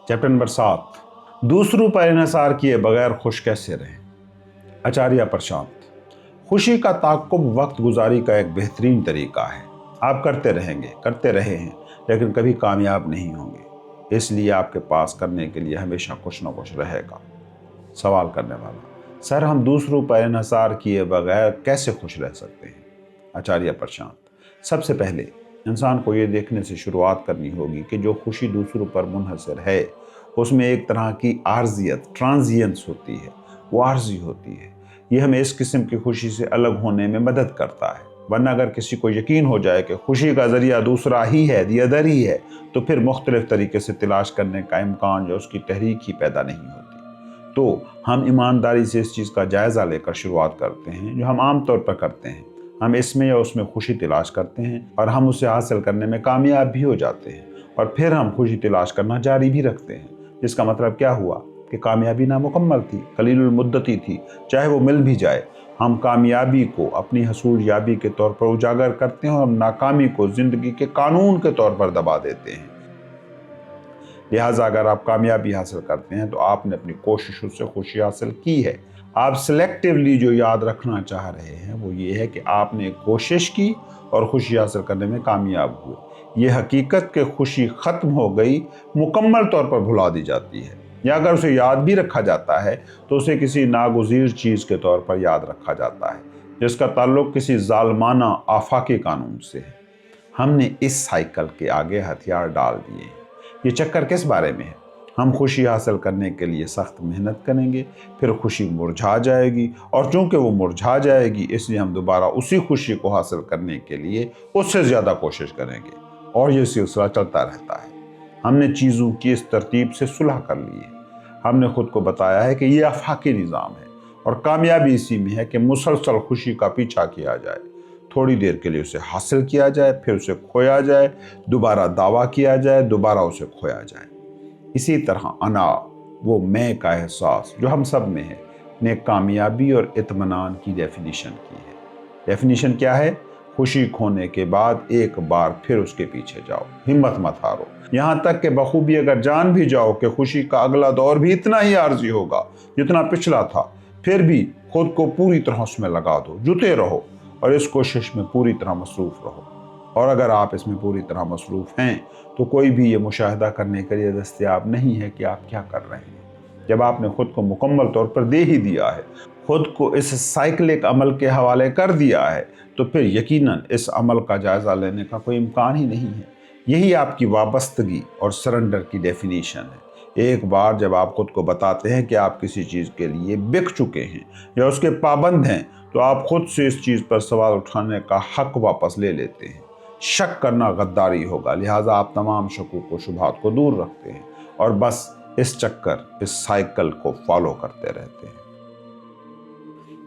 Chapter number 7, दूसरों पर इन्हिसार किए बगैर खुश कैसे रहें। आचार्य प्रशांत। खुशी का ताक़ुब वक्त गुजारी का एक बेहतरीन तरीका है। आप करते रहेंगे, करते रहे हैं, लेकिन कभी कामयाब नहीं होंगे। इसलिए आपके पास करने के लिए हमेशा कुछ न कुछ रहेगा। सवाल करने वाला: सर, हम दूसरों पर इन्हिसार किए बगैर कैसे खुश रह सकते हैं? आचार्य प्रशांत। सबसे पहले इंसान को ये देखने से शुरुआत करनी होगी कि जो खुशी दूसरों पर मुनहसर है उसमें एक तरह की आर्जियत, ट्रांजियंस होती है, वो आर्जी होती है। ये हमें इस किस्म की खुशी से अलग होने में मदद करता है। वरना अगर किसी को यकीन हो जाए कि खुशी का ज़रिया दूसरा ही है, दी अदर ही है, तो फिर मुख्तलिफ तरीके से तलाश करने का इम्कान या उसकी तहरीक ही पैदा नहीं होती। तो हम ईमानदारी से इस चीज़ का जायज़ा लेकर शुरुआत करते हैं जो हम आम तौर पर करते हैं। हम इसमें या उसमें खुशी तलाश करते हैं और हम उसे हासिल करने में कामयाब भी हो जाते हैं, और फिर हम खुशी तलाश करना जारी भी रखते हैं। जिसका मतलब क्या हुआ कि कामयाबी नामुकम्मल थी, कलीलुल मुद्दती थी। चाहे वो मिल भी जाए, हम कामयाबी को अपनी हसूल याबी के तौर पर उजागर करते हैं और नाकामी को ज़िंदगी के कानून के तौर पर दबा देते हैं। लिहाजा अगर आप कामयाबी हासिल करते हैं तो आपने अपनी कोशिशों से खुशी हासिल की है। आप सिलेक्टिवली जो याद रखना चाह रहे हैं वो ये है कि आपने कोशिश की और खुशी हासिल करने में कामयाब हुए। ये हकीकत कि खुशी ख़त्म हो गई मुकम्मल तौर पर भुला दी जाती है, या अगर उसे याद भी रखा जाता है तो उसे किसी नागुज़ीर चीज़ के तौर पर याद रखा जाता है जिसका ताल्लुक़ किसी ज़ालमाना आफाकी कानून से है। हमने इस साइकिल के आगे हथियार डाल दिए हैं। ये चक्कर किस बारे में है? हम खुशी हासिल करने के लिए सख्त मेहनत करेंगे, फिर खुशी मुरझा जाएगी, और चूंकि वो मुरझा जाएगी इसलिए हम दोबारा उसी खुशी को हासिल करने के लिए उससे ज़्यादा कोशिश करेंगे, और ये सिलसिला चलता रहता है। हमने चीज़ों की इस तरतीब से सुलह कर ली है। हमने खुद को बताया है कि ये आफाकी निज़ाम है और कामयाबी इसी में है कि मुसलसल खुशी का पीछा किया जाए, थोड़ी देर के लिए उसे हासिल किया जाए, फिर उसे खोया जाए, दोबारा दावा किया जाए, दोबारा उसे खोया जाए। इसी तरह अना, वो मैं का एहसास जो हम सब में है, ने कामयाबी और इत्मीनान की डेफिनेशन की है। डेफिनेशन क्या है? खुशी खोने के बाद एक बार फिर उसके पीछे जाओ, हिम्मत मत हारो। यहाँ तक कि बखूबी अगर जान भी जाओ कि खुशी का अगला दौर भी इतना ही आर्जी होगा जितना पिछला था, फिर भी खुद को पूरी तरह उसमें लगा दो, जुटे रहो और इस कोशिश में पूरी तरह मसरूफ़ रहो। और अगर आप इसमें पूरी तरह मसरूफ़ हैं तो कोई भी ये मुशाहिदा करने के लिए दस्तयाब नहीं है कि आप क्या कर रहे हैं। जब आपने खुद को मुकम्मल तौर पर दे ही दिया है, खुद को इस साइक्लिक अमल के हवाले कर दिया है, तो फिर यकीनन इस अमल का जायज़ा लेने का कोई इम्कान ही नहीं है। यही आपकी वाबस्तगी और सरेंडर की डेफिनेशन है। एक बार जब आप खुद को बताते हैं कि आप किसी चीज़ के लिए बिक चुके हैं या उसके पाबंद हैं, तो आप खुद से इस चीज़ पर सवाल उठाने का हक वापस ले लेते हैं। शक करना गद्दारी होगा, लिहाजा आप तमाम शकूक व शुबहात को दूर रखते हैं और बस इस चक्कर, इस साइकिल को फॉलो करते रहते हैं।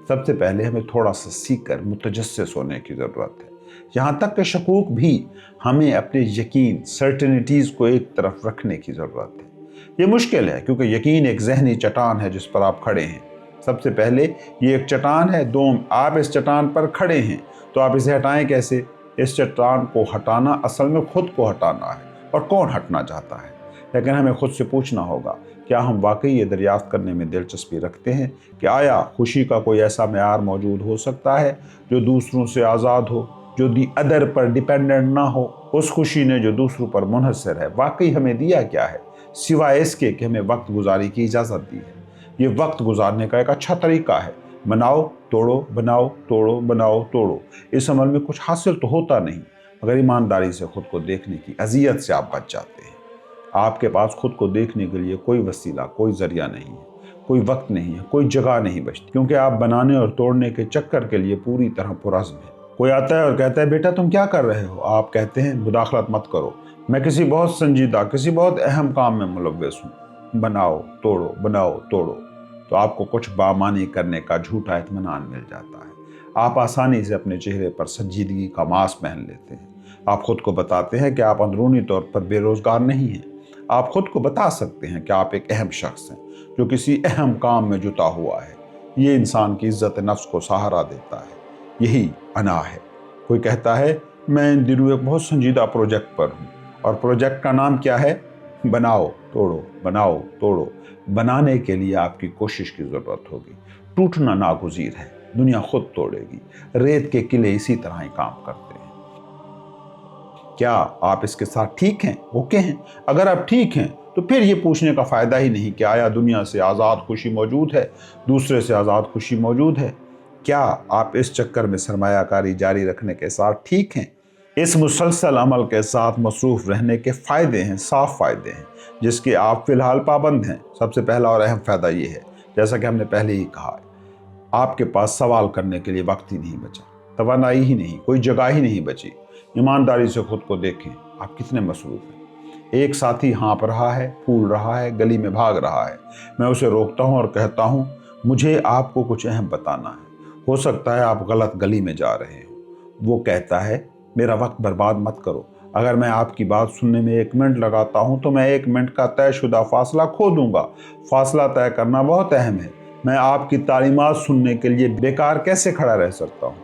सबसे पहले हमें थोड़ा सा सीखकर मुतजस्सिस होने की ज़रूरत है। यहाँ तक कि शकूक भी हमें अपने यकीन, सर्टेनिटीज़ को एक तरफ रखने की ज़रूरत है। ये मुश्किल है क्योंकि यकीन एक जहनी चट्टान है जिस पर आप खड़े हैं। सबसे पहले ये एक चट्टान है, आप इस चट्टान पर खड़े हैं, तो आप इसे हटाएं कैसे? इस चट्टान को हटाना असल में खुद को हटाना है, और कौन हटना चाहता है? लेकिन हमें खुद से पूछना होगा, क्या हम वाकई ये दरियाफ्त करने में दिलचस्पी रखते हैं कि आया खुशी का कोई ऐसा मेयार मौजूद हो सकता है जो दूसरों से आज़ाद हो, जो दी अदर पर डिपेंडेंट ना हो? उस खुशी ने जो दूसरों पर मुनहसर है वाकई हमें दिया क्या है, सिवाय इसके कि हमें वक्त गुजारी की इजाज़त दी है। ये वक्त गुजारने का एक अच्छा तरीका है। बनाओ तोड़ो, बनाओ तोड़ो, बनाओ तोड़ो। इस अमल में कुछ हासिल तो होता नहीं, मगर ईमानदारी से खुद को देखने की अजियत से आप बच जाते हैं। आपके पास खुद को देखने के लिए कोई वसीला, कोई ज़रिया नहीं है, कोई वक्त नहीं है, कोई जगह नहीं बचती, क्योंकि आप बनाने और तोड़ने के चक्कर के लिए पूरी तरह पुरज़्म है। कोई आता है और कहता है, बेटा तुम क्या कर रहे हो? आप कहते हैं, मुदाखलत मत करो, मैं किसी बहुत संजीदा, किसी बहुत अहम काम में मुलव्वस हूँ। बनाओ तोड़ो, बनाओ तोड़ो, तो आपको कुछ बामानी करने का झूठा इत्मीनान मिल जाता है। आप आसानी से अपने चेहरे पर संजीदगी का मास्क पहन लेते हैं। आप खुद को बताते हैं कि आप अंदरूनी तौर पर बेरोज़गार नहीं हैं। आप खुद को बता सकते हैं कि आप एक अहम शख्स हैं जो किसी अहम काम में जुटा हुआ है। ये इंसान की इज्जत नफ्स को सहारा देता है। यही अना है। कोई कहता है, मैं इन दिनों एक बहुत संजीदा प्रोजेक्ट पर हूँ, और प्रोजेक्ट का नाम क्या है? बनाओ तोड़ो, बनाओ तोड़ो। बनाने के लिए आपकी कोशिश की ज़रूरत होगी। टूटना नागुज़ीर है, दुनिया खुद तोड़ेगी। रेत के किले इसी तरह ही काम करते हैं। क्या आप इसके साथ ठीक हैं, ओके हैं? अगर आप ठीक हैं तो फिर ये पूछने का फ़ायदा ही नहीं कि आया दुनिया से आज़ाद खुशी मौजूद है, दूसरे से आज़ाद खुशी मौजूद है। क्या आप इस चक्कर में सरमायाकारी जारी रखने के साथ ठीक हैं? इस मुसलसल अमल के साथ मसरूफ़ रहने के फ़ायदे हैं, साफ फ़ायदे हैं, जिसके आप फ़िलहाल पाबंद हैं। सबसे पहला और अहम फ़ायदा ये है, जैसा कि हमने पहले ही कहा है, आपके पास सवाल करने के लिए वक्त ही नहीं बचा, तवानाई ही नहीं, कोई जगह ही नहीं बची। ईमानदारी से खुद को देखें, आप कितने मसरूफ़ हैं। एक साथी हाँप रहा है, फूल रहा है, गली में भाग रहा है। मैं उसे रोकता हूँ और कहता हूँ, मुझे आपको कुछ अहम बताना है। हो सकता है आप गलत गली में जा रहे हो। वो कहता है, मेरा वक्त बर्बाद मत करो। अगर मैं आपकी बात सुनने में 1 मिनट लगाता हूँ तो मैं 1 मिनट का तयशुदा फासला खो दूंगा। फासला तय करना बहुत अहम है। मैं आपकी तालीमात सुनने के लिए बेकार कैसे खड़ा रह सकता हूँ।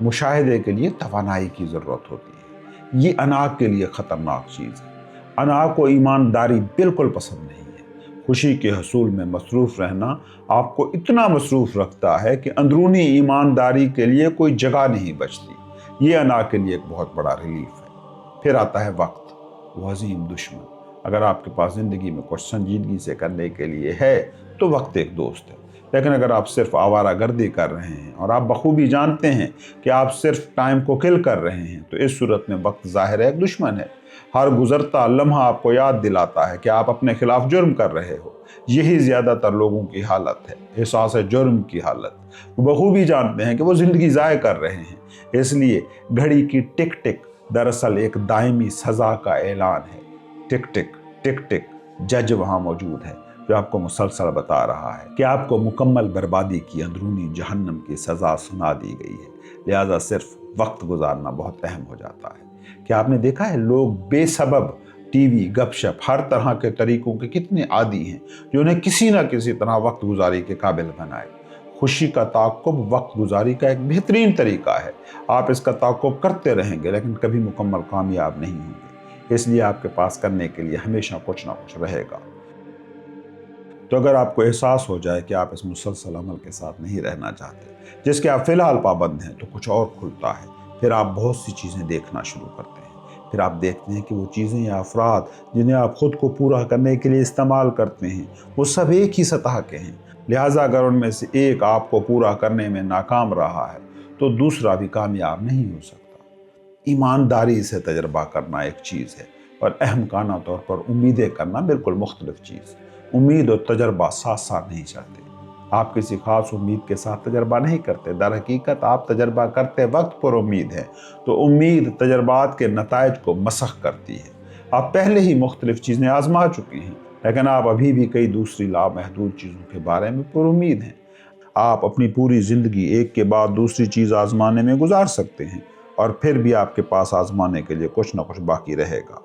मुशाहिदे के लिए तवानाई की ज़रूरत होती है। ये अना के लिए ख़तरनाक चीज़ है। अना को ईमानदारी बिल्कुल पसंद नहीं है। खुशी के हसूल में मसरूफ़ रहना आपको इतना मसरूफ़ रखता है कि अंदरूनी ईमानदारी के लिए कोई जगह नहीं बचती। ये अना के लिए एक बहुत बड़ा रिलीफ है। फिर आता है वक्त, वो अजीम दुश्मन। अगर आपके पास ज़िंदगी में कुछ संजीदगी से करने के लिए है तो वक्त एक दोस्त है। लेकिन अगर आप सिर्फ आवारागर्दी कर रहे हैं और आप बखूबी जानते हैं कि आप सिर्फ टाइम को किल कर रहे हैं, तो इस सूरत में वक्त ज़ाहिर है एक दुश्मन है। हर गुजरता लम्हा आपको याद दिलाता है कि आप अपने खिलाफ जुर्म कर रहे हो। यही ज़्यादातर लोगों की हालत है, एहसास जुर्म की हालत। वो बखूबी जानते हैं कि वो ज़िंदगी ज़ाय कर रहे हैं, इसलिए घड़ी की टिक टिक दरअसल एक दायमी सज़ा का ऐलान है। टिक टिक टिक टिक, जज वहाँ मौजूद है जो आपको मुसलसल बता रहा है कि आपको मुकम्मल बर्बादी की अंदरूनी जहन्नम की सज़ा सुना दी गई है। लिहाजा सिर्फ वक्त गुजारना बहुत अहम हो जाता है। क्या आपने देखा है, लोग बेसबब टीवी, गपशप, हर तरह के तरीकों के कितने आदी हैं जो उन्हें किसी न किसी तरह वक्त गुजारी के काबिल बनाए। खुशी का ताक़ुब वक्त गुजारी का एक बेहतरीन तरीका है। आप इसका ताक़ुब करते रहेंगे लेकिन कभी मुकम्मल कामयाब नहीं होंगे। इसलिए आपके पास करने के लिए हमेशा कुछ ना कुछ रहेगा। तो अगर आपको एहसास हो जाए कि आप इस मुसलसल अमल के साथ नहीं रहना चाहते, जिसके आप फ़िलहाल पाबंद हैं, तो कुछ और खुलता है। फिर आप बहुत सी चीज़ें देखना शुरू करते हैं। फिर आप देखते हैं कि वो चीज़ें या अफराद जिन्हें आप ख़ुद को पूरा करने के लिए इस्तेमाल करते हैं, वो सब एक ही सतह के हैं। लिहाजा अगर उनमें से एक आपको पूरा करने में नाकाम रहा है तो दूसरा भी कामयाब नहीं हो सकता। ईमानदारी से तजर्बा करना एक चीज़ है और अहमकाना तौर पर उम्मीदें करना बिल्कुल मुख्तलिफ चीज़। उम्मीद और तजर्बा साथ साथ नहीं चलते। आप किसी खास उम्मीद के साथ तजर्बा नहीं करते, दर हकीकत आप तजर्बा करते वक्त पर उम्मीद है, तो उम्मीद तजर्बात के नताइज को मसख करती है। आप पहले ही मुख्तलिफ चीज़ें आजमा चुके हैं, लेकिन आप अभी भी कई दूसरी लामहदूद चीज़ों के बारे में पुरुम्मीद हैं। आप अपनी पूरी ज़िंदगी एक के बाद दूसरी चीज़ आजमाने में गुजार सकते हैं और फिर भी आपके पास आजमाने के लिए कुछ ना कुछ बाकी रहेगा।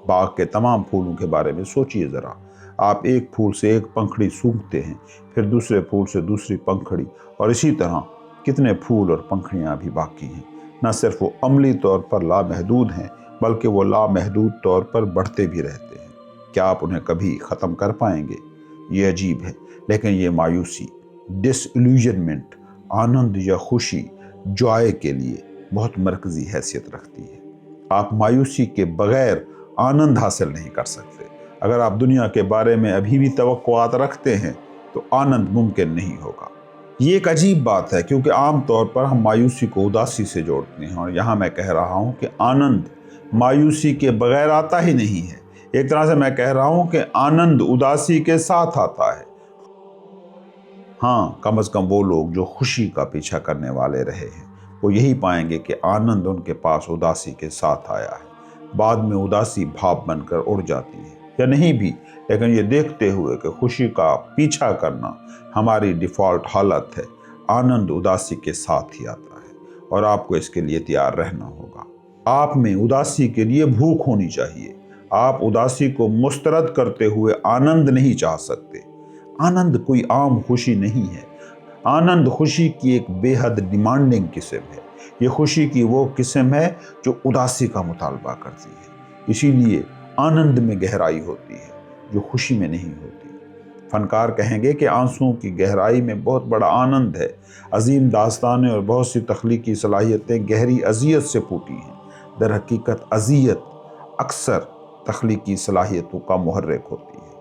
बाग के तमाम फूलों के बारे में सोचिए ज़रा। आप एक फूल से एक पंखड़ी सूंघते हैं, फिर दूसरे फूल से दूसरी पंखड़ी, और इसी तरह कितने फूल और पंखड़ियाँ भी बाकी हैं। न सिर्फ वो अमली तौर पर लामहदूद हैं, बल्कि वो लामहदूद तौर पर बढ़ते भी रहते हैं। क्या आप उन्हें कभी ख़त्म कर पाएंगे? ये अजीब है, लेकिन ये मायूसी, डिसइल्यूजनमेंट, आनंद या खुशी, जॉय के लिए बहुत मरकज़ी हैसियत रखती है। आप मायूसी के बग़ैर आनंद हासिल नहीं कर सकते। अगर आप दुनिया के बारे में अभी भी तवक्कुआत रखते हैं तो आनंद मुमकिन नहीं होगा। ये एक अजीब बात है क्योंकि आम तौर पर हम मायूसी को उदासी से जोड़ते हैं, और यहाँ मैं कह रहा हूँ कि आनंद मायूसी के बगैर आता ही नहीं है। एक तरह से मैं कह रहा हूँ कि आनंद उदासी के साथ आता है। हाँ, कम से कम वो लोग जो खुशी का पीछा करने वाले रहे हैं वो यही पाएंगे कि आनंद उनके पास उदासी के साथ आया है। बाद में उदासी भाप बनकर उड़ जाती है या नहीं भी, लेकिन ये देखते हुए कि खुशी का पीछा करना हमारी डिफ़ॉल्ट हालत है, आनंद उदासी के साथ ही आता है और आपको इसके लिए तैयार रहना होगा। आप में उदासी के लिए भूख होनी चाहिए। आप उदासी को मुस्तरद करते हुए आनंद नहीं चाह सकते। आनंद कोई आम खुशी नहीं है। आनंद खुशी की एक बेहद डिमांडिंग किस्म है। ये खुशी की वो किस्म है जो उदासी का मुतालबा करती है। इसीलिए आनंद में गहराई होती है जो खुशी में नहीं होती। फनकार कहेंगे कि आंसुओं की गहराई में बहुत बड़ा आनंद है। अजीम दास्तानें और बहुत सी तख्लीकी सलाहियतें गहरी अजियत से फूटी हैं। दर हकीकत अजियत अक्सर तख्लीकी सलाहियतों का मुहर्रिक होती है।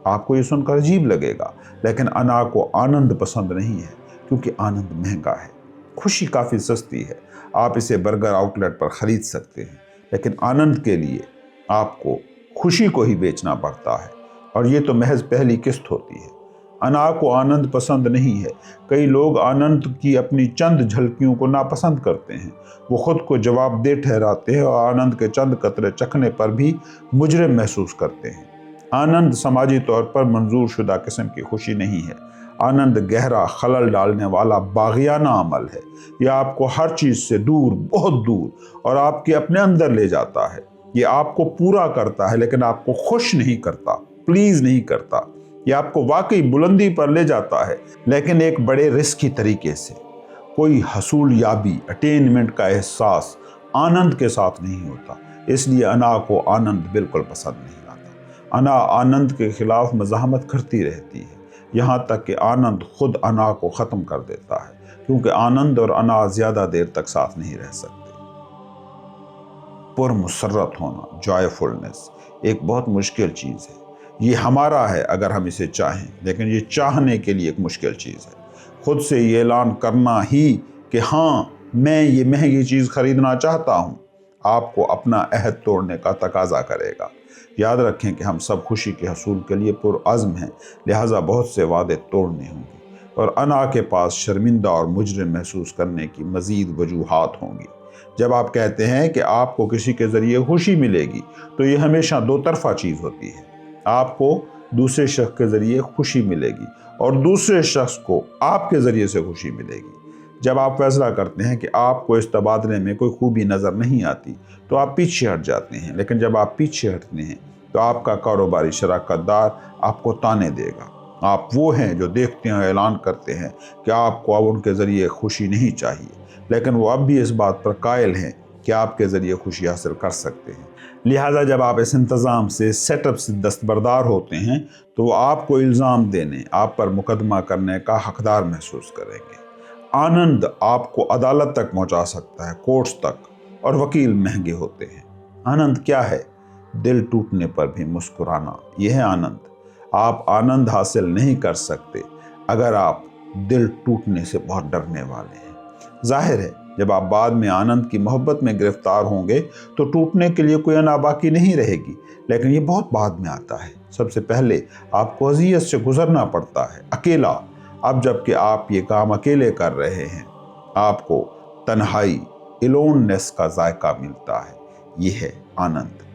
आपको ये सुनकर अजीब लगेगा, लेकिन अना को आनंद पसंद नहीं है क्योंकि आनंद महंगा है। खुशी काफ़ी सस्ती है, आप इसे बर्गर आउटलेट पर ख़रीद सकते हैं, लेकिन आनंद के लिए आपको खुशी को ही बेचना पड़ता है, और ये तो महज पहली किस्त होती है। अना को आनंद पसंद नहीं है। कई लोग आनंद की अपनी चंद झलकियों को नापसंद करते हैं। वो खुद को जवाबदेह ठहराते हैं और आनंद के चंद कतरे चखने पर भी मुजरिम महसूस करते हैं। आनंद समाजी तौर पर मंजूर शुदा किस्म की खुशी नहीं है। आनंद गहरा खलल डालने वाला बागियाना अमल है। यह आपको हर चीज़ से दूर, बहुत दूर और आपके अपने अंदर ले जाता है। ये आपको पूरा करता है लेकिन आपको खुश नहीं करता, प्लीज नहीं करता। ये आपको वाकई बुलंदी पर ले जाता है, लेकिन एक बड़े रिस्क की तरीके से। कोई हसूल याबी, अटेनमेंट का एहसास आनंद के साथ नहीं होता। इसलिए अना को आनंद बिल्कुल पसंद नहीं आता। अना आनंद के खिलाफ मज़ाहमत करती रहती है, यहाँ तक कि आनंद खुद अना को ख़त्म कर देता है, क्योंकि आनंद और अना ज़्यादा देर तक साथ नहीं रह सकते। पुरमुसर्रत होना, जॉयफुलनेस, एक बहुत मुश्किल चीज़ है। ये हमारा है अगर हम इसे चाहें, लेकिन ये चाहने के लिए एक मुश्किल चीज़ है। खुद से ये ऐलान करना ही कि हाँ, मैं ये महंगी चीज़ खरीदना चाहता हूँ, आपको अपना अहद तोड़ने का तकाजा करेगा। याद रखें कि हम सब खुशी के हसूल के लिए पुरअज़्म हैं, लिहाजा बहुत से वादे तोड़ने होंगे और अना के पास शर्मिंदा और मुजरिम महसूस करने की मज़ीद वजूहात होंगी। जब आप कहते हैं कि आपको किसी के ज़रिए खुशी मिलेगी, तो ये हमेशा दो तरफ़ा चीज़ होती है। आपको दूसरे शख्स के ज़रिए खुशी मिलेगी और दूसरे शख्स को आपके ज़रिए से खुशी मिलेगी। जब आप फैसला करते हैं कि आपको इस तबादले में कोई खूबी नज़र नहीं आती, तो आप पीछे हट जाते हैं, लेकिन जब आप पीछे हटते हैं तो आपका कारोबारी शराकतदार आपको ताने देगा। आप वो हैं जो देखते हैं, ऐलान करते हैं कि आपको अब उनके ज़रिए खुशी नहीं चाहिए, लेकिन वो अब भी इस बात पर कायल हैं कि आपके ज़रिए खुशी हासिल कर सकते हैं। लिहाजा जब आप इस इंतज़ाम से, सेटअप से दस्तबरदार होते हैं, तो वो आपको इल्ज़ाम देने, आप पर मुकदमा करने का हकदार महसूस करेंगे। आनंद आपको अदालत तक पहुंचा सकता है, कोर्ट्स तक, और वकील महंगे होते हैं। आनंद क्या है? दिल टूटने पर भी मुस्कुराना, यह है आनंद। आप आनंद हासिल नहीं कर सकते अगर आप दिल टूटने से बहुत डरने वाले हैं। जाहिर है, जब आप बाद में आनंद की मोहब्बत में गिरफ्तार होंगे तो टूटने के लिए कोई अना बाकी नहीं रहेगी, लेकिन ये बहुत बाद में आता है। सबसे पहले आपको अज़ियत से गुजरना पड़ता है, अकेला। अब जबकि आप ये काम अकेले कर रहे हैं, आपको तन्हाई, एलोननेस का जायका मिलता है। ये है आनंद।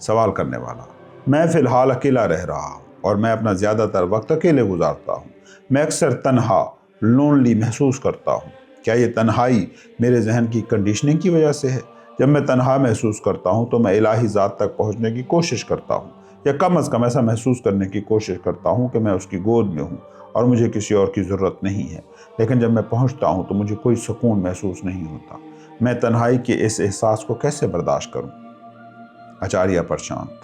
सवाल करने वाला: मैं फ़िलहाल अकेला रह रहा हूँ और मैं अपना ज़्यादातर वक्त अकेले गुजारता हूँ। मैं अक्सर तन्हा, लोनली महसूस करता हूँ। क्या ये तन्हाई मेरे जहन की कंडीशनिंग की वजह से है? जब मैं तन्हा महसूस करता हूँ तो मैं इलाही ज़ात तक पहुँचने की कोशिश करता हूँ, या कम अज़ कम ऐसा महसूस करने की कोशिश करता हूँ कि मैं उसकी गोद में हूँ और मुझे किसी और की ज़रूरत नहीं है। लेकिन जब मैं पहुँचता हूँ तो मुझे कोई सुकून महसूस नहीं होता। मैं तन्हाई के इस एहसास को कैसे बर्दाश्त करूँ? आचार्य प्रशांत: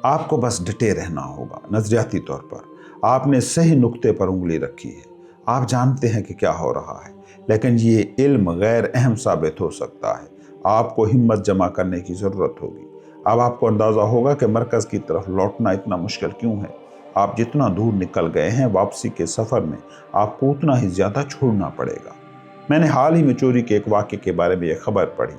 आपको बस डटे रहना होगा। नज़रियाती तौर पर आपने सही नुक्ते पर उंगली रखी है। आप जानते हैं कि क्या हो रहा है, लेकिन ये इल्म गैर अहम साबित हो सकता है। आपको हिम्मत जमा करने की ज़रूरत होगी। अब आपको अंदाज़ा होगा कि मरकज़ की तरफ लौटना इतना मुश्किल क्यों है। आप जितना दूर निकल गए हैं, वापसी के सफ़र में आपको उतना ही ज़्यादा छोड़ना पड़ेगा। मैंने हाल ही में चोरी के एक वाक़े के बारे में एक खबर पढ़ी।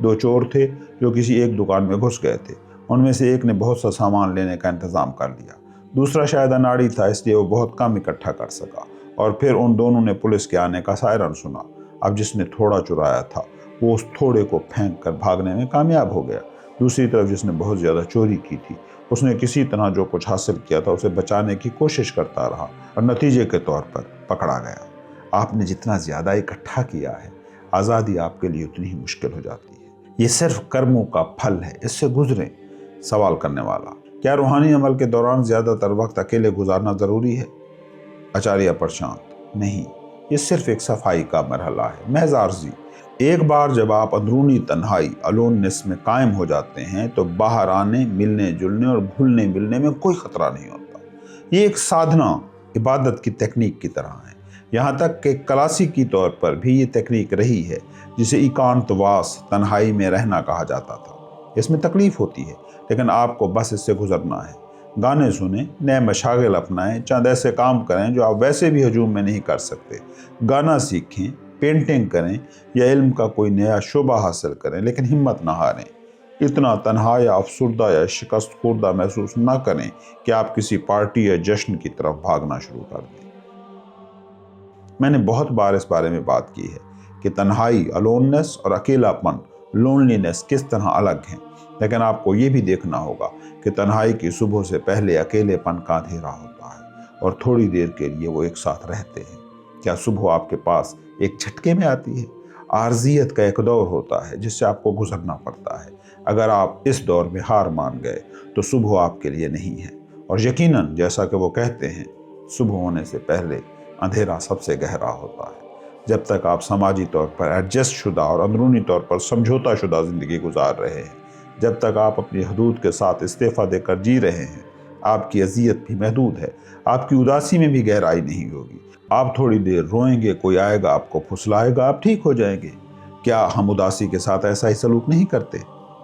दो चोर थे जो किसी एक दुकान में घुस गए थे। उनमें से एक ने बहुत सा सामान लेने का इंतज़ाम कर लिया, दूसरा शायद अनाड़ी था, इसलिए वो बहुत कम इकट्ठा कर सका। और फिर उन दोनों ने पुलिस के आने का सायरन सुना। अब जिसने थोड़ा चुराया था वो उस थोड़े को फेंक कर भागने में कामयाब हो गया। दूसरी तरफ जिसने बहुत ज़्यादा चोरी की थी, उसने किसी तरह जो कुछ हासिल किया था उसे बचाने की कोशिश करता रहा और नतीजे के तौर पर पकड़ा गया। आपने जितना ज़्यादा इकट्ठा किया है, आज़ादी आपके लिए उतनी ही मुश्किल हो जाती है। ये सिर्फ कर्मों का फल है, इससे गुजरें। सवाल करने वाला: क्या रूहानी अमल के दौरान ज़्यादातर वक्त अकेले गुजारना ज़रूरी है? आचार्य प्रशांत: नहीं, ये सिर्फ एक सफाई का मरहला है, महज आर्जी। एक बार जब आप अंदरूनी तन्हाई अलोननेस में कायम हो जाते हैं तो बाहर आने, मिलने जुलने और घुलने मिलने में कोई खतरा नहीं होता। ये एक साधना, इबादत की तकनीक की तरह है। यहाँ तक कि क्लासिकी तौर पर भी ये तकनीक रही है, जिसे एकांतवास, तन्हाई में रहना कहा जाता था। इसमें तकलीफ होती है, लेकिन आपको बस इससे गुजरना है। गाने सुने, नए मशागिल अपनाएं, चंद ऐसे काम करें जो आप वैसे भी हजूम में नहीं कर सकते। गाना सीखें, पेंटिंग करें या इल्म का कोई नया शोबा हासिल करें, लेकिन हिम्मत ना हारें। इतना तन्हा या अफसुर्दा या शिकस्त खुर्दा महसूस ना करें कि आप किसी पार्टी या जश्न की तरफ भागना शुरू कर दें। मैंने बहुत बार इस बारे में बात की है कि तन्हाई, अलोननेस और अकेलापन, लोनलीनेस किस तरह अलग हैं, लेकिन आपको ये भी देखना होगा कि तन्हाई की सुबह से पहले अकेलेपन का अंधेरा होता है और थोड़ी देर के लिए वो एक साथ रहते हैं। क्या सुबह आपके पास एक झटके में आती है? आर्जियत का एक दौर होता है जिससे आपको गुजरना पड़ता है। अगर आप इस दौर में हार मान गए तो सुबह आपके लिए नहीं है। और यकीनन, जैसा कि वो कहते हैं, सुबह होने से पहले अंधेरा सबसे गहरा होता है। जब तक आप समाजी तौर पर एडजस्ट शुदा और अंदरूनी तौर पर समझौता शुदा ज़िंदगी गुजार रहे हैं, जब तक आप अपनी हदूद के साथ इस्तीफ़ा देकर जी रहे हैं, आपकी अज़ियत भी महदूद है। आपकी उदासी में भी गहराई नहीं होगी। आप थोड़ी देर रोएंगे, कोई आएगा आपको फुसलाएगा, आप ठीक हो जाएंगे। क्या हम उदासी के साथ ऐसा ही सलूक नहीं करते?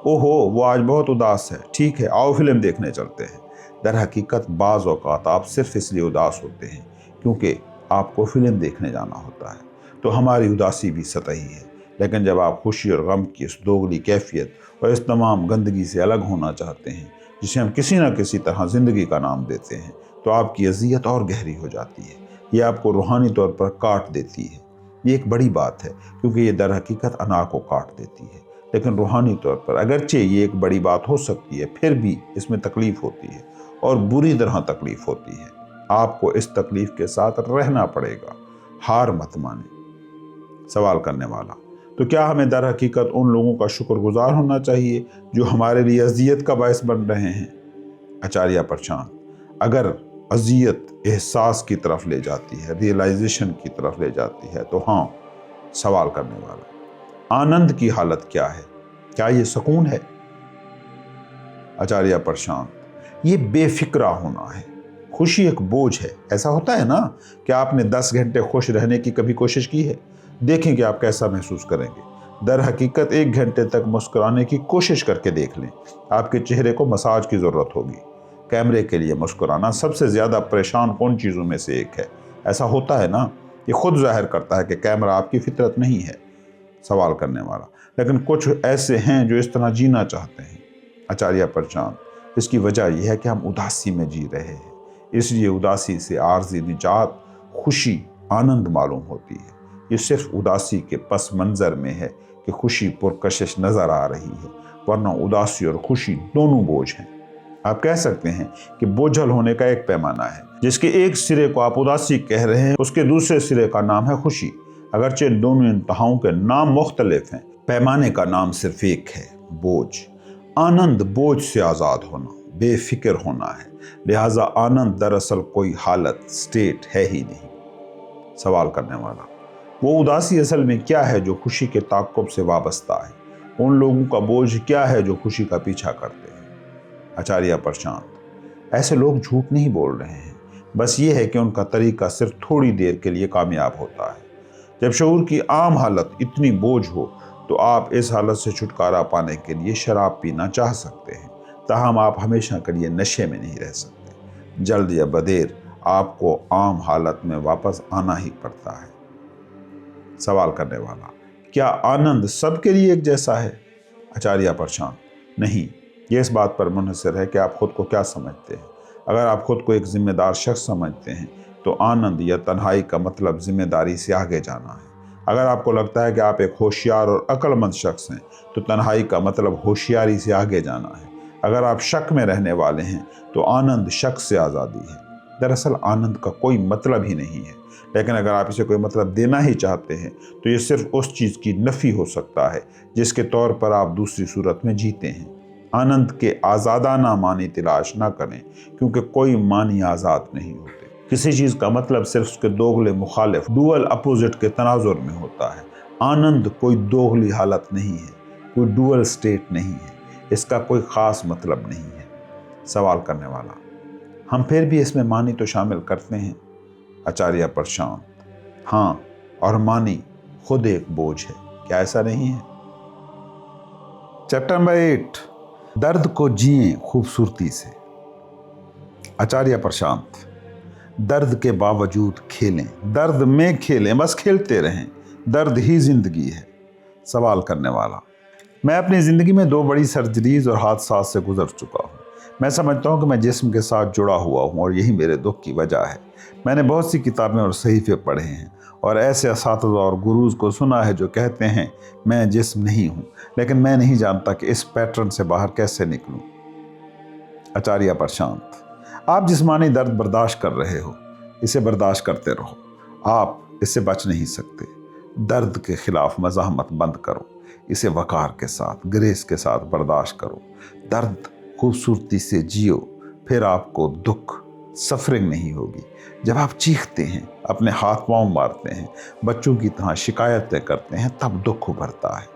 ओहो, वो आज बहुत उदास है, ठीक है, आओ फिल्म देखने चलते हैं। दर हकीकत बाज़ औक़ात आप सिर्फ इसलिए उदास होते हैं क्योंकि आपको फिल्म देखने जाना होता है। तो हमारी उदासी भी सतही है, लेकिन जब आप खुशी और गम की इस दोगली कैफियत और इस तमाम गंदगी से अलग होना चाहते हैं, जिसे हम किसी न किसी तरह ज़िंदगी का नाम देते हैं, तो आपकी अज़ियत और गहरी हो जाती है। ये आपको रूहानी तौर पर काट देती है। ये एक बड़ी बात है क्योंकि ये दर हकीकत अना को काट देती है। लेकिन रूहानी तौर पर अगरचे ये एक बड़ी बात हो सकती है, फिर भी इसमें तकलीफ़ होती है और बुरी तरह तकलीफ़ होती है। आपको इस तकलीफ़ के साथ रहना पड़ेगा। हार मत माने। सवाल करने वाला: तो क्या हमें दर हकीकत उन लोगों का शुक्रगुजार होना चाहिए जो हमारे लिए अज़ियत का बायस बन रहे हैं? आचार्य प्रशांत: अगर अज़ियत एहसास की तरफ ले जाती है, रियलाइजेशन की तरफ ले जाती है, तो हाँ। सवाल करने वाला: आनंद की हालत क्या है? क्या ये सुकून है? आचार्य प्रशांत: ये बेफिक्रा होना है। खुशी एक बोझ है। ऐसा होता है ना कि आपने 10 घंटे खुश रहने की कभी कोशिश की है? देखें कि आप कैसा महसूस करेंगे। दर हकीकत 1 घंटे तक मुस्कुराने की कोशिश करके देख लें। आपके चेहरे को मसाज की ज़रूरत होगी। कैमरे के लिए मुस्कुराना सबसे ज़्यादा परेशान कौन चीज़ों में से एक है। ऐसा होता है ना, ये खुद जाहिर करता है कि कैमरा आपकी फितरत नहीं है। सवाल करने वाला: लेकिन कुछ ऐसे हैं जो इस तरह जीना चाहते हैं। आचार्य प्रशांत: इसकी वजह यह है कि हम उदासी में जी रहे हैं, इसलिए उदासी से आर्जी निजात, खुशी, आनंद मालूम होती है। ये सिर्फ उदासी के पस मंज़र में है कि खुशी पुरकशिश नज़र आ रही है, वरना उदासी और खुशी दोनों बोझ हैं। आप कह सकते हैं कि बोझल होने का एक पैमाना है। जिसके एक सिरे को आप उदासी कह रहे हैं, उसके दूसरे सिरे का नाम है खुशी। अगरचे दोनों इंतहाओं के नाम मुख्तलिफ हैं, पैमाने का नाम सिर्फ एक है: बोझ। आनंद बोझ से आज़ाद होना, बेफिक्र होना है। लिहाजा आनंद दरअसल कोई हालत, स्टेट है ही नहीं। सवाल करने वाला: वो उदासी असल में क्या है जो खुशी के ताक़ुब से वाबस्ता है? उन लोगों का बोझ क्या है जो खुशी का पीछा करते हैं? आचार्य प्रशांत: ऐसे लोग झूठ नहीं बोल रहे हैं, बस ये है कि उनका तरीका सिर्फ थोड़ी देर के लिए कामयाब होता है। जब शऊर की आम हालत इतनी बोझ हो तो आप इस हालत से छुटकारा पाने के लिए शराब पीना चाह सकते हैं, ताहम आप हमेशा के लिए नशे में नहीं रह सकते। जल्द या बदेर आपको आम हालत में वापस आना ही पड़ता है। सवाल करने वाला: क्या आनंद सबके लिए एक जैसा है? आचार्य प्रशांत: नहीं, ये इस बात पर मुनहसर है कि आप खुद को क्या समझते हैं। अगर आप खुद को एक जिम्मेदार शख्स समझते हैं तो आनंद या तन्हाई का मतलब जिम्मेदारी से आगे जाना है। अगर आपको लगता है कि आप एक होशियार और अक्लमंद शख्स हैं तो तन्हाई का मतलब होशियारी से आगे जाना है। अगर आप शक में रहने वाले हैं तो आनंद शक से आज़ादी है। दरअसल आनंद का कोई मतलब ही नहीं है, लेकिन अगर आप इसे कोई मतलब देना ही चाहते हैं तो ये सिर्फ उस चीज़ की नफ़ी हो सकता है जिसके तौर पर आप दूसरी सूरत में जीते हैं। आनंद के आज़ादाना मानी तलाश ना करें, क्योंकि कोई मानी आज़ाद नहीं होते। किसी चीज़ का मतलब सिर्फ उसके दोगले मुखालिफ, डुअल अपोजिट के तनाजुर में होता है। आनंद कोई दोगली हालत नहीं है, कोई डुअल स्टेट नहीं है, इसका कोई ख़ास मतलब नहीं है। सवाल करने वाला: हम फिर भी इसमें मानी तो शामिल करते हैं? आचार्य प्रशांत: हाँ, और मानी खुद एक बोझ है, क्या ऐसा नहीं है? चैप्टर नंबर 8: दर्द को जिए खूबसूरती से। आचार्य प्रशांत: दर्द के बावजूद खेलें, दर्द में खेलें, बस खेलते रहें, दर्द ही जिंदगी है। सवाल करने वाला: मैं अपनी ज़िंदगी में 2 बड़ी सर्जरीज और हादसात से गुजर चुका हूँ। मैं समझता हूँ कि मैं जिस्म के साथ जुड़ा हुआ हूँ और यही मेरे दुख की वजह है। मैंने बहुत सी किताबें और सहीफ़े पढ़े हैं और ऐसे असातिज़ा और गुरूज़ को सुना है जो कहते हैं मैं जिस्म नहीं हूँ, लेकिन मैं नहीं जानता कि इस पैटर्न से बाहर कैसे निकलूँ। आचार्य प्रशांत: आप जिस्मानी दर्द बर्दाश्त कर रहे हो, इसे बर्दाश्त करते रहो, आप इससे बच नहीं सकते। दर्द के खिलाफ मज़ाहमत बंद करो, इसे वक़ार के साथ, ग्रेस के साथ बर्दाश्त करो। दर्द खूबसूरती से जियो, फिर आपको दुख, सफरिंग नहीं होगी। जब आप चीखते हैं, अपने हाथ पांव मारते हैं, बच्चों की तरह शिकायतें करते हैं, तब दुख उभरता है।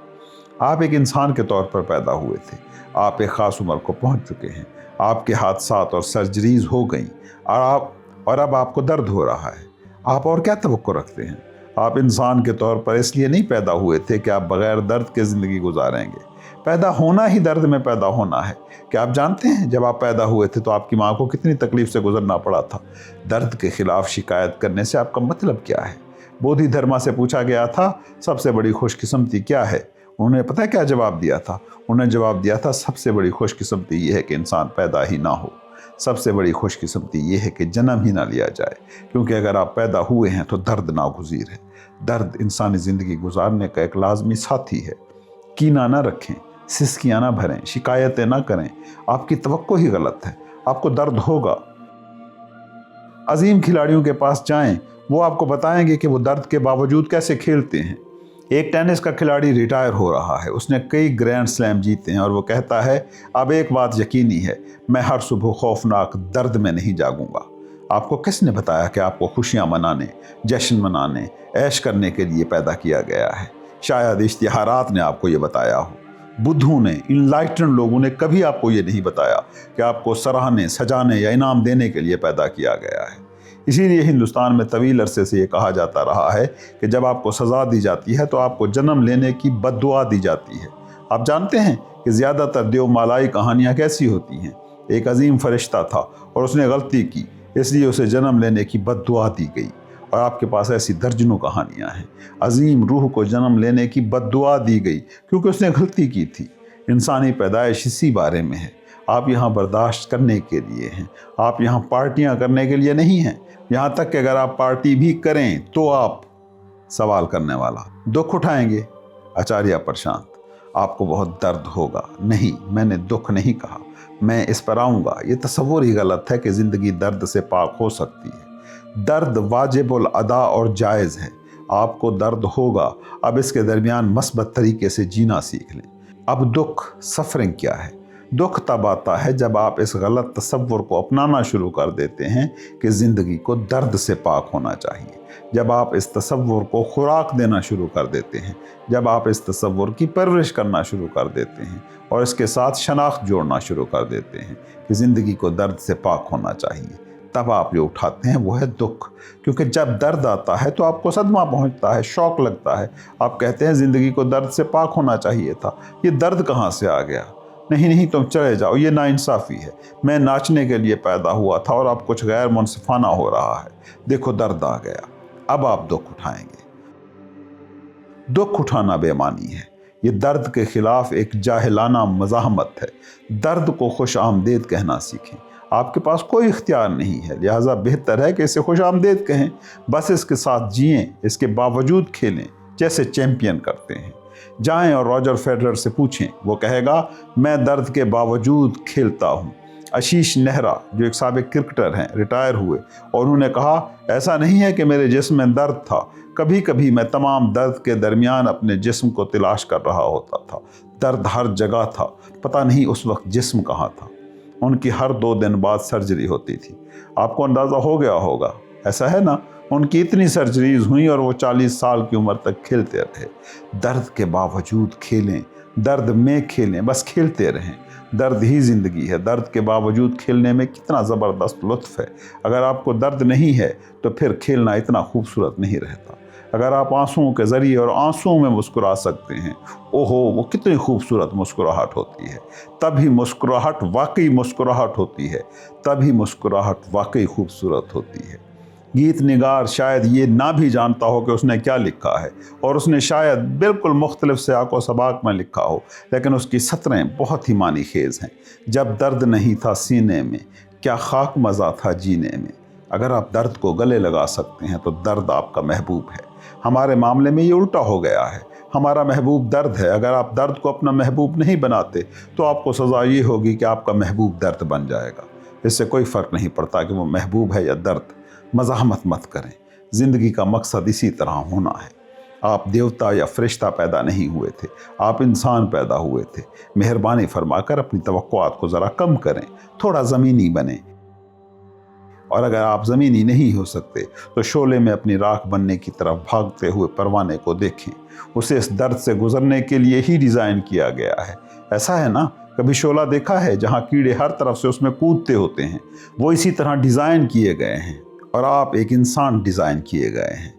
आप एक इंसान के तौर पर पैदा हुए थे, आप एक ख़ास उम्र को पहुंच चुके हैं, आपके हादसात और सर्जरीज हो गई और अब आपको दर्द हो रहा है। आप और क्या तवक्को रखते हैं? आप इंसान के तौर पर इसलिए नहीं पैदा हुए थे कि आप बग़ैर दर्द के ज़िंदगी गुजारेंगे। पैदा होना ही दर्द में पैदा होना है। क्या आप जानते हैं जब आप पैदा हुए थे तो आपकी माँ को कितनी तकलीफ़ से गुजरना पड़ा था? दर्द के ख़िलाफ़ शिकायत करने से आपका मतलब क्या है? बोधि धर्मा से पूछा गया था सबसे बड़ी खुशकिस्मती क्या है? उन्होंने पता है क्या जवाब दिया था? उन्होंने जवाब दिया था सबसे बड़ी खुशकिस्मती ये है कि इंसान पैदा ही ना हो। सबसे बड़ी खुशकिस्मती ये है कि जन्म ही ना लिया जाए, क्योंकि अगर आप पैदा हुए हैं तो दर्द नागुज़ीर है। दर्द इंसानी ज़िंदगी गुजारने का एक लाजमी साथी है। कीना ना रखें, सिसकियाँ ना भरें, शिकायतें ना करें, आपकी तवक्को ही गलत है। आपको दर्द होगा। अजीम खिलाड़ियों के पास जाएं, वो आपको बताएंगे कि वो दर्द के बावजूद कैसे खेलते हैं। एक टेनिस का खिलाड़ी रिटायर हो रहा है, उसने कई ग्रैंड स्लैम जीते हैं और वो कहता है अब एक बात यकीनी है, मैं हर सुबह खौफनाक दर्द में नहीं जागूंगा। आपको किसने बताया कि आपको खुशियां मनाने, जश्न मनाने, ऐश करने के लिए पैदा किया गया है? शायद इश्तिहारात ने आपको ये बताया हो। बुद्धू ने, इनलाइटन लोगों ने कभी आपको ये नहीं बताया कि आपको सराहने, सजाने या इनाम देने के लिए पैदा किया गया है। इसीलिए हिंदुस्तान में तवील अरसे से ये कहा जाता रहा है कि जब आपको सज़ा दी जाती है तो आपको जन्म लेने की बद्दुआ दी जाती है। आप जानते हैं कि ज़्यादातर देवमालाई कहानियाँ कैसी होती हैं? एक अजीम फरिश्ता था और उसने गलती की, इसलिए उसे जन्म लेने की बद्दुआ दी गई। और आपके पास ऐसी दर्जनों कहानियाँ हैं। अजीम रूह को जन्म लेने की बद्दुआ दी गई क्योंकि उसने गलती की थी। इंसानी पैदाइश इसी बारे में है। आप यहाँ बर्दाश्त करने के लिए हैं, आप यहाँ पार्टियाँ करने के लिए नहीं हैं। यहाँ तक कि अगर आप पार्टी भी करें तो आप। सवाल करने वाला: दुख उठाएंगे? आचार्य प्रशांत: आपको बहुत दर्द होगा। नहीं, मैंने दुख नहीं कहा, मैं इस पर आऊँगा। ये तसव्वुर ही गलत है कि ज़िंदगी दर्द से पाक हो सकती है। दर्द वाजिबुल अदा और जायज़ है। आपको दर्द होगा, अब इसके दरमियान मस्बत तरीके से जीना सीख लें। अब दुख, सफरिंग क्या है? दुख तब आता है जब आप इस गलत तसव्वुर को अपनाना शुरू कर देते हैं कि ज़िंदगी को दर्द से पाक होना चाहिए। जब आप इस तसव्वुर को खुराक देना शुरू कर देते हैं, जब आप इस तसव्वुर की परवरिश करना शुरू कर देते हैं और इसके साथ शनाख्त जोड़ना शुरू कर देते हैं कि ज़िंदगी को दर्द से पाक होना चाहिए, तब आप जो उठाते हैं वो है दुख। क्योंकि जब दर्द आता है तो आपको सदमा पहुंचता है, शौक लगता है। आप कहते हैं ज़िंदगी को दर्द से पाक होना चाहिए था। ये दर्द कहाँ से आ गया? नहीं, तुम चले जाओ, ये नाइंसाफ़ी है। मैं नाचने के लिए पैदा हुआ था और अब कुछ गैर मुनसिफाना हो रहा है। देखो, दर्द आ गया। अब आप दुख उठाएंगे। दुख उठाना बेमानी है। ये दर्द के खिलाफ एक जाहिलाना मज़ाहमत है। दर्द को खुश आमदेद कहना सीखें। आपके पास कोई इख्तियार नहीं है, लिहाजा बेहतर है कि इसे खुश आमदेद कहें। बस इसके साथ जिएं, इसके बावजूद खेलें जैसे चैंपियन करते हैं। जाएं और रॉजर फेडरर से पूछें, वो कहेगा मैं दर्द के बावजूद खेलता हूँ। आशीष नेहरा जो एक साबिक क्रिकेटर हैं, रिटायर हुए और उन्होंने कहा ऐसा नहीं है कि मेरे जिस्म में दर्द था, कभी कभी मैं तमाम दर्द के दरमियान अपने जिस्म को तलाश कर रहा होता था। दर्द हर जगह था, पता नहीं उस वक्त जिस्म कहाँ था। उनकी हर 2 दिन बाद सर्जरी होती थी। आपको अंदाज़ा हो गया होगा, ऐसा है ना? उनकी इतनी सर्जरीज हुई और वो 40 साल की उम्र तक खेलते रहे। दर्द के बावजूद खेलें, दर्द में खेलें, बस खेलते रहें। दर्द ही ज़िंदगी है। दर्द के बावजूद खेलने में कितना ज़बरदस्त लुत्फ़ है। अगर आपको दर्द नहीं है तो फिर खेलना इतना खूबसूरत नहीं रहता। अगर आप आंसुओं के ज़रिए और आंसुओं में मुस्कुरा सकते हैं, ओहो वो कितनी खूबसूरत मुस्कुराहट होती है। तभी मुस्कुराहट वाकई मुस्कुराहट होती है, तभी मुस्कुराहट वाकई खूबसूरत होती है। गीत निगार शायद ये ना भी जानता हो कि उसने क्या लिखा है, और उसने शायद बिल्कुल मुख्तलिफ सियाक़ो सबाक में लिखा हो, लेकिन उसकी सतरें बहुत ही मानी खेज़ हैं। जब दर्द नहीं था सीने में, क्या खाक मज़ा था जीने में। अगर आप दर्द को गले लगा सकते हैं तो दर्द आपका महबूब है। हमारे मामले में ये उल्टा हो गया है। हमारा महबूब दर्द है। अगर आप दर्द को अपना महबूब नहीं बनाते तो आपको सज़ा ये होगी कि आपका महबूब दर्द बन जाएगा। इससे कोई फ़र्क नहीं पड़ता कि वो महबूब है या दर्द। मज़ाहमत मत करें। ज़िंदगी का मकसद इसी तरह होना है। आप देवता या फरिश्ता पैदा नहीं हुए थे, आप इंसान पैदा हुए थे। मेहरबानी फरमाकर अपनी तवक्कुआत को ज़रा कम करें, थोड़ा ज़मीनी बनें। और अगर आप ज़मीनी नहीं हो सकते तो शोले में अपनी राख बनने की तरफ भागते हुए परवाने को देखें। उसे इस दर्द से गुजरने के लिए ही डिज़ाइन किया गया है। ऐसा है ना, कभी शोला देखा है जहाँ कीड़े हर तरफ से उसमें कूदते होते हैं? वो इसी तरह डिज़ाइन किए गए हैं, और आप एक इंसान डिज़ाइन किए गए हैं।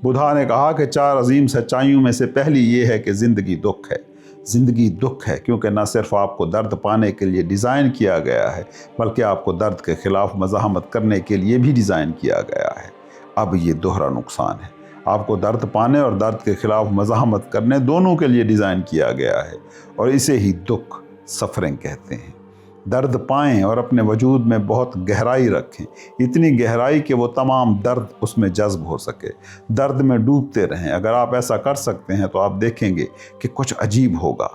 बुद्धा ने कहा कि 4 अजीम सच्चाइयों में से पहली ये है कि ज़िंदगी दुख है। ज़िंदगी दुख है क्योंकि न सिर्फ आपको दर्द पाने के लिए डिज़ाइन किया गया है, बल्कि आपको दर्द के ख़िलाफ़ मज़ाहमत करने के लिए भी डिज़ाइन किया गया है। अब ये दोहरा नुकसान है। आपको दर्द पाने और दर्द के ख़िलाफ़ मज़ाहमत करने दोनों के लिए डिज़ाइन किया गया है, और इसे ही दुख, सफ़रिंग कहते हैं। दर्द पाएं और अपने वजूद में बहुत गहराई रखें, इतनी गहराई कि वो तमाम दर्द उसमें जज्ब हो सके। दर्द में डूबते रहें। अगर आप ऐसा कर सकते हैं तो आप देखेंगे कि कुछ अजीब होगा।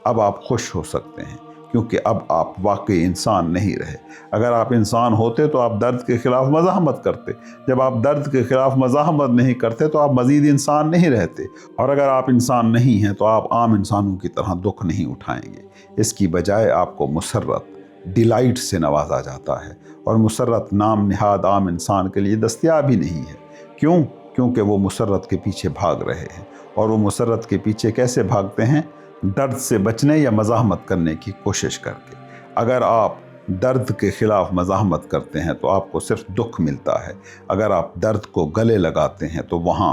अब आप खुश हो सकते हैं क्योंकि अब आप वाकई इंसान नहीं रहे। अगर आप इंसान होते तो आप दर्द के ख़िलाफ़ मज़ाहमत करते। जब आप दर्द के ख़िलाफ़ मज़ाहमत नहीं करते तो आप मज़ीद इंसान नहीं रहते। और अगर आप इंसान नहीं हैं तो आप आम इंसानों की तरह दुख नहीं उठाएंगे। इसकी बजाय आपको मुसर्रत, डिलाइट से नवाजा जाता है, और मुसर्रत नाम निहाद आम इंसान के लिए दस्तयाब ही नहीं है। क्यों? क्योंकि वो मुसर्रत के पीछे भाग रहे हैं। और वो मुसर्रत के पीछे कैसे भागते हैं? दर्द से बचने या मज़ाहमत करने की कोशिश करके। अगर आप दर्द के ख़िलाफ़ मज़ाहमत करते हैं तो आपको सिर्फ दुख मिलता है। अगर आप दर्द को गले लगाते हैं तो वहाँ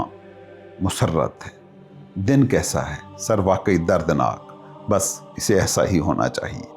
मुसर्रत है। दिन कैसा है? सर वाकई दर्दनाक। बस इसे ऐसा ही होना चाहिए।